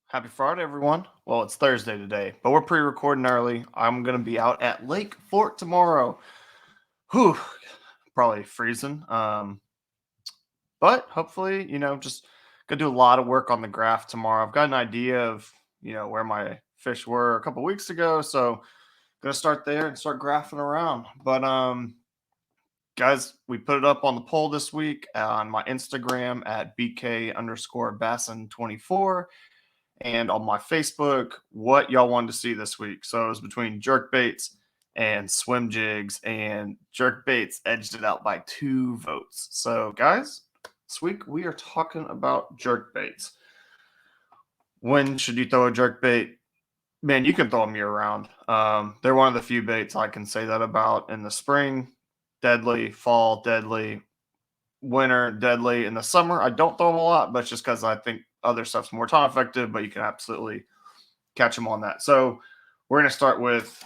Happy Friday, everyone. Well, it's Thursday today, but we're pre-recording early. I'm gonna be out at Lake Fort tomorrow. Whew, probably freezing. But hopefully, just gonna do a lot of work on the graph tomorrow. I've got an idea of where my fish were a couple weeks ago, so gonna start there and start graphing around. But guys, we put it up on the poll this week on my Instagram at BK underscore Bassin 24 and on my Facebook what y'all wanted to see this week. So it was between jerk baits and swim jigs, and jerk baits edged it out by 2 votes. So, guys, this week we are talking about jerk baits. When should you throw a jerk bait? Man, you can throw them year round. They're one of the few baits I can say that about. In the spring, deadly. Fall, deadly. Winter, deadly. In the summer, I don't throw them a lot, but it's just because I think other stuff's more time effective, but you can absolutely catch them on that. So we're going to start with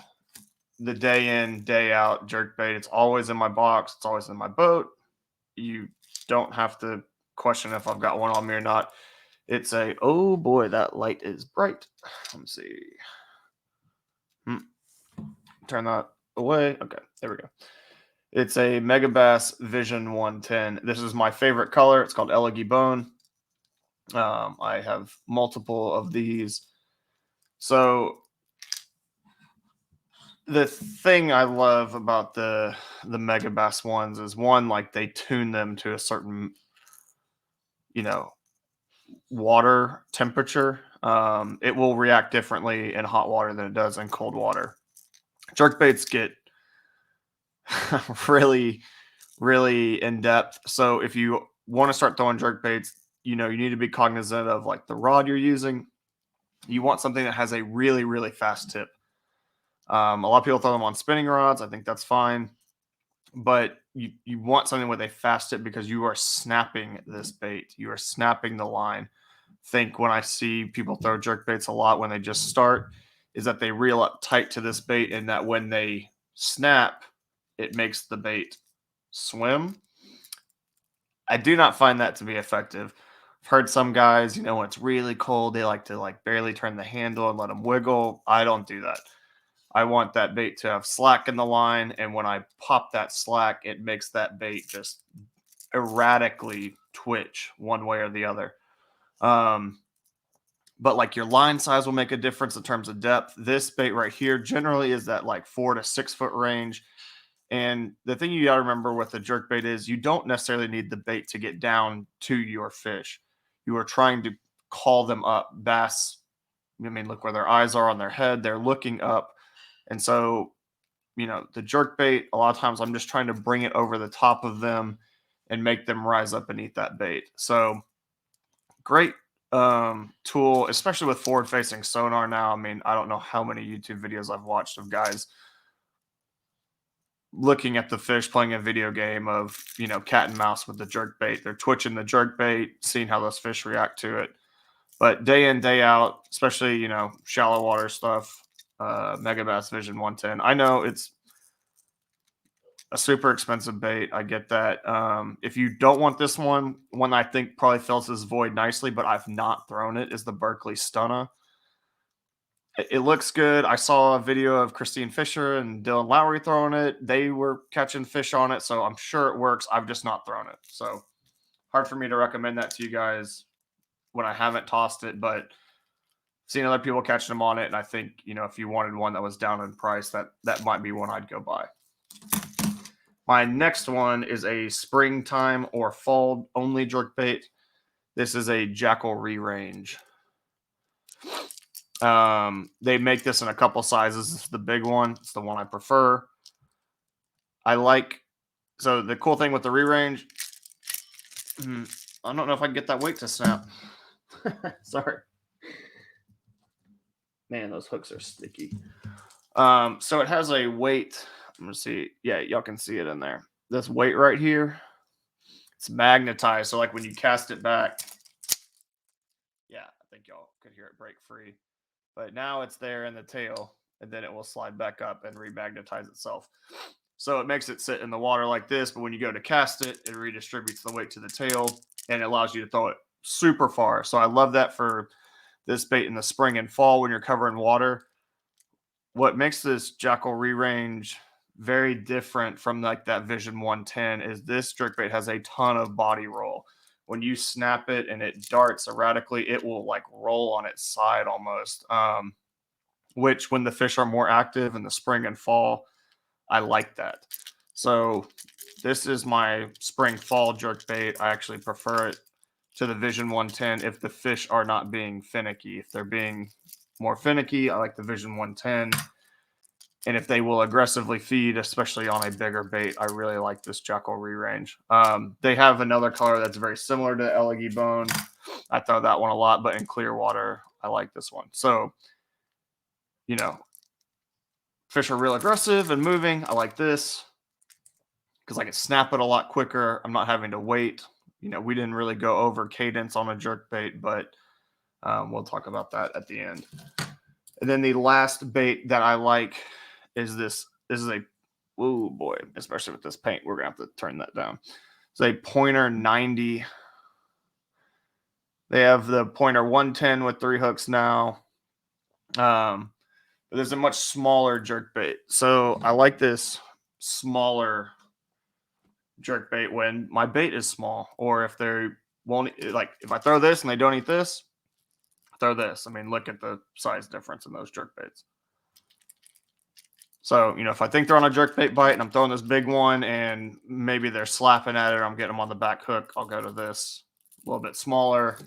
the day in, day out jerk bait. It's always in my box. It's always in my boat. You don't have to question if I've got one on me or not. It's a, oh boy, that light is bright. Let me see. Turn that away. Okay, there we go. It's a Megabass Vision 110. This is my favorite color. It's called Elegant Bone. I have multiple of these. So the thing I love about the Megabass ones is one, like they tune them to a certain, water temperature. It will react differently in hot water than it does in cold water. Jerk baits get really, really in depth. So if you want to start throwing jerk baits, you need to be cognizant of like the rod you're using. You want something that has a really, really fast tip. A lot of people throw them on spinning rods. I think that's fine. But you want something with a fast tip because you are snapping this bait. You are snapping the line. Think when I see people throw jerk baits a lot when they just start, is that they reel up tight to this bait, and that when they snap, it makes the bait swim. I do not find that to be effective. I've heard some guys, when it's really cold, they like to like barely turn the handle and let them wiggle. I don't do that. I want that bait to have slack in the line, and when I pop that slack, it makes that bait just erratically twitch one way or the other. But like your line size will make a difference in terms of depth. This bait right here generally is that like 4 to 6 foot range. And the thing you got to remember with the jerk bait is you don't necessarily need the bait to get down to your fish. You are trying to call them up. Bass, look where their eyes are on their head. They're looking up. And so, the jerk bait, a lot of times I'm just trying to bring it over the top of them and make them rise up and eat that bait. So great tool, especially with forward facing sonar now. I don't know how many YouTube videos I've watched of guys looking at the fish playing a video game of, cat and mouse with the jerk bait. They're twitching the jerk bait, seeing how those fish react to it. But day in, day out, especially, shallow water stuff, Megabass Vision 110. I know it's a super expensive bait. I get that. If you don't want this one I think probably fills this void nicely, but I've not thrown it, is the Berkeley Stunna. It looks good. I saw a video of Christine Fisher and Dylan Lowry throwing it. They were catching fish on it, so I'm sure it works. I've just not thrown it. So hard for me to recommend that to you guys when I haven't tossed it, but seen other people catching them on it, and I think, if you wanted one that was down in price, that might be one I'd go buy. My next one is a springtime or fall only jerk bait. This is a Jackal Re-Range. They make this in a couple sizes. This is the big one. It's the one I prefer. So the cool thing with the Re-Range, I don't know if I can get that weight to snap. Sorry. Man, those hooks are sticky. So it has a weight. I'm going to see. Yeah, y'all can see it in there. This weight right here, it's magnetized. So like when you cast it back, yeah, I think y'all could hear it break free. But now it's there in the tail, and then it will slide back up and remagnetize itself. So it makes it sit in the water like this, but when you go to cast it, it redistributes the weight to the tail, and it allows you to throw it super far. So I love that for this bait in the spring and fall when you're covering water. What makes this Jackal re-range very different from like that Vision 110 is this jerkbait has a ton of body roll. When you snap it and it darts erratically, it will like roll on its side almost. Which when the fish are more active in the spring and fall, I like that. So this is my spring fall jerkbait. I actually prefer it to the Vision 110 if the fish are not being finicky. If they're being more finicky, I like the Vision 110. And if they will aggressively feed, especially on a bigger bait, I really like this Jackal re-range. They have another color that's very similar to Elegee Bone. I throw that one a lot, but in clear water, I like this one. So, you know, fish are real aggressive and moving. I like this because I can snap it a lot quicker. I'm not having to wait. We didn't really go over Cadence on a jerkbait, but we'll talk about that at the end. And then the last bait that I like is this. This is a, oh boy, especially with this paint, we're going to have to turn that down. It's a Pointer 90. They have the Pointer 110 with 3 hooks now. But there's a much smaller jerkbait. So I like this smaller jerkbait when my bait is small, or if they won't, like if I throw this and they don't eat this, I throw this. I mean, look at the size difference in those jerkbaits. So, if I think they're on a jerkbait bite and I'm throwing this big one and maybe they're slapping at it or I'm getting them on the back hook, I'll go to this a little bit smaller.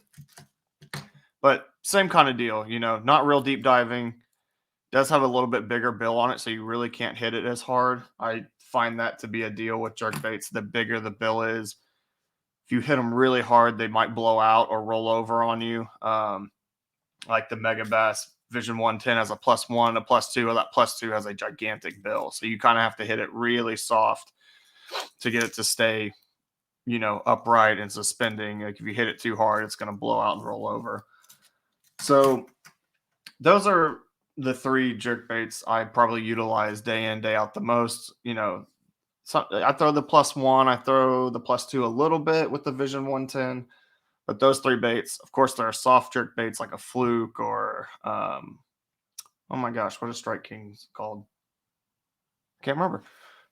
But same kind of deal, not real deep diving. Does have a little bit bigger bill on it, so you really can't hit it as hard. I find that to be a deal with jerkbaits. The bigger the bill is, if you hit them really hard, they might blow out or roll over on you. Like the Mega Bass Vision 110 has a +1, a +2, or that +2 has a gigantic bill. So you kind of have to hit it really soft to get it to stay, upright and suspending. Like if you hit it too hard, it's going to blow out and roll over. So those are the 3 jerkbaits I probably utilize day in, day out the most. So I throw the +1, I throw the +2 a little bit with the Vision 110. But those 3 baits, of course, there are soft jerk baits like a fluke or, oh my gosh, what is Strike King's called? Can't remember.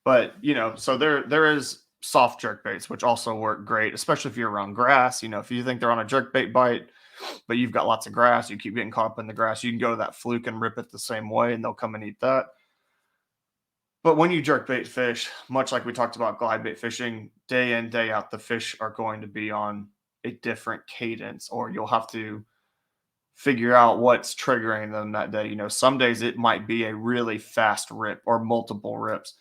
But, so there is soft jerk baits, which also work great, especially if you're around grass. If you think they're on a jerk bait bite, but you've got lots of grass, you keep getting caught up in the grass, you can go to that fluke and rip it the same way and they'll come and eat that. But when you jerk bait fish, much like we talked about glide bait fishing, day in, day out, the fish are going to be on a different cadence, or you'll have to figure out what's triggering them that day. Some days it might be a really fast rip or multiple rips.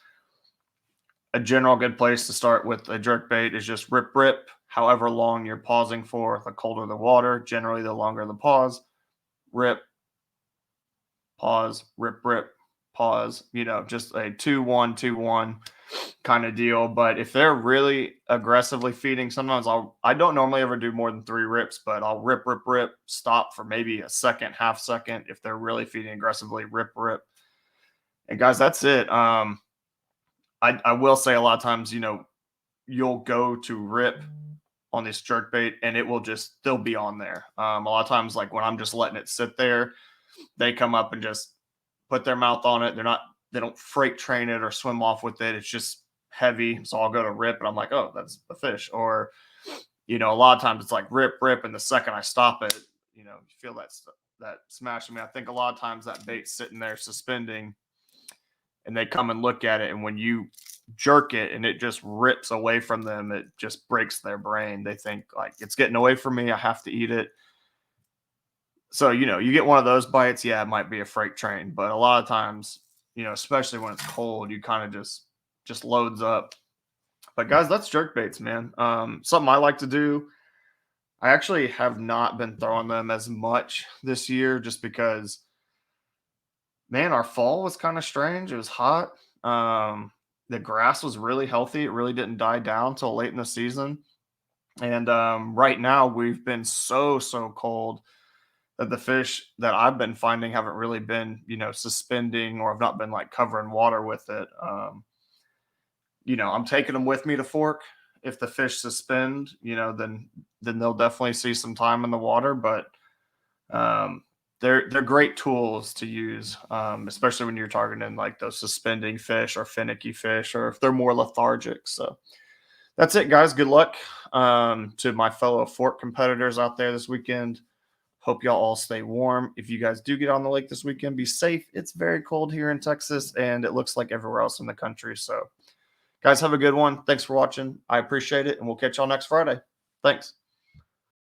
A general good place to start with a jerk bait is just rip, rip. However long you're pausing for, the colder the water, generally the longer the pause. Rip, pause, rip, rip, pause. Just a 2-1, 2-1 kind of deal. But if they're really aggressively feeding, sometimes I don't normally ever do more than 3 rips, but I'll rip, rip, rip, stop for maybe a second, half second. If they're really feeding aggressively, rip, rip. And guys, that's it. I will say a lot of times, you'll go to rip on this jerk bait and it will just still be on there. A lot of times, like when I'm just letting it sit there, they come up and just put their mouth on it. They don't freight train it or swim off with it. It's just heavy. So I'll go to rip and I'm like, oh, that's a fish. Or, a lot of times it's like rip, rip. And the second I stop it, you feel that smash. I think a lot of times that bait's sitting there suspending and they come and look at it. And when you jerk it and it just rips away from them, it just breaks their brain. They think like it's getting away from me. I have to eat it. So, you get one of those bites. Yeah, it might be a freight train, but a lot of times, especially when it's cold, you kind of just loads up. But guys, that's jerk baits, man. Something I like to do. I actually have not been throwing them as much this year just because, man, our fall was kind of strange. It was hot. The grass was really healthy. It really didn't die down till late in the season. And right now we've been so cold that the fish that I've been finding haven't really been, suspending, or have not been like covering water with it. I'm taking them with me to fork. If the fish suspend, then they'll definitely see some time in the water. But Um, they're great tools to use, especially when you're targeting like those suspending fish or finicky fish, or if they're more lethargic. So that's it, guys. Good luck to my fellow fork competitors out there this weekend. Hope y'all all stay warm. If you guys do get on the lake this weekend, be safe. It's very cold here in Texas, and it looks like everywhere else in the country. So, guys, have a good one. Thanks for watching. I appreciate it, and we'll catch y'all next Friday. Thanks.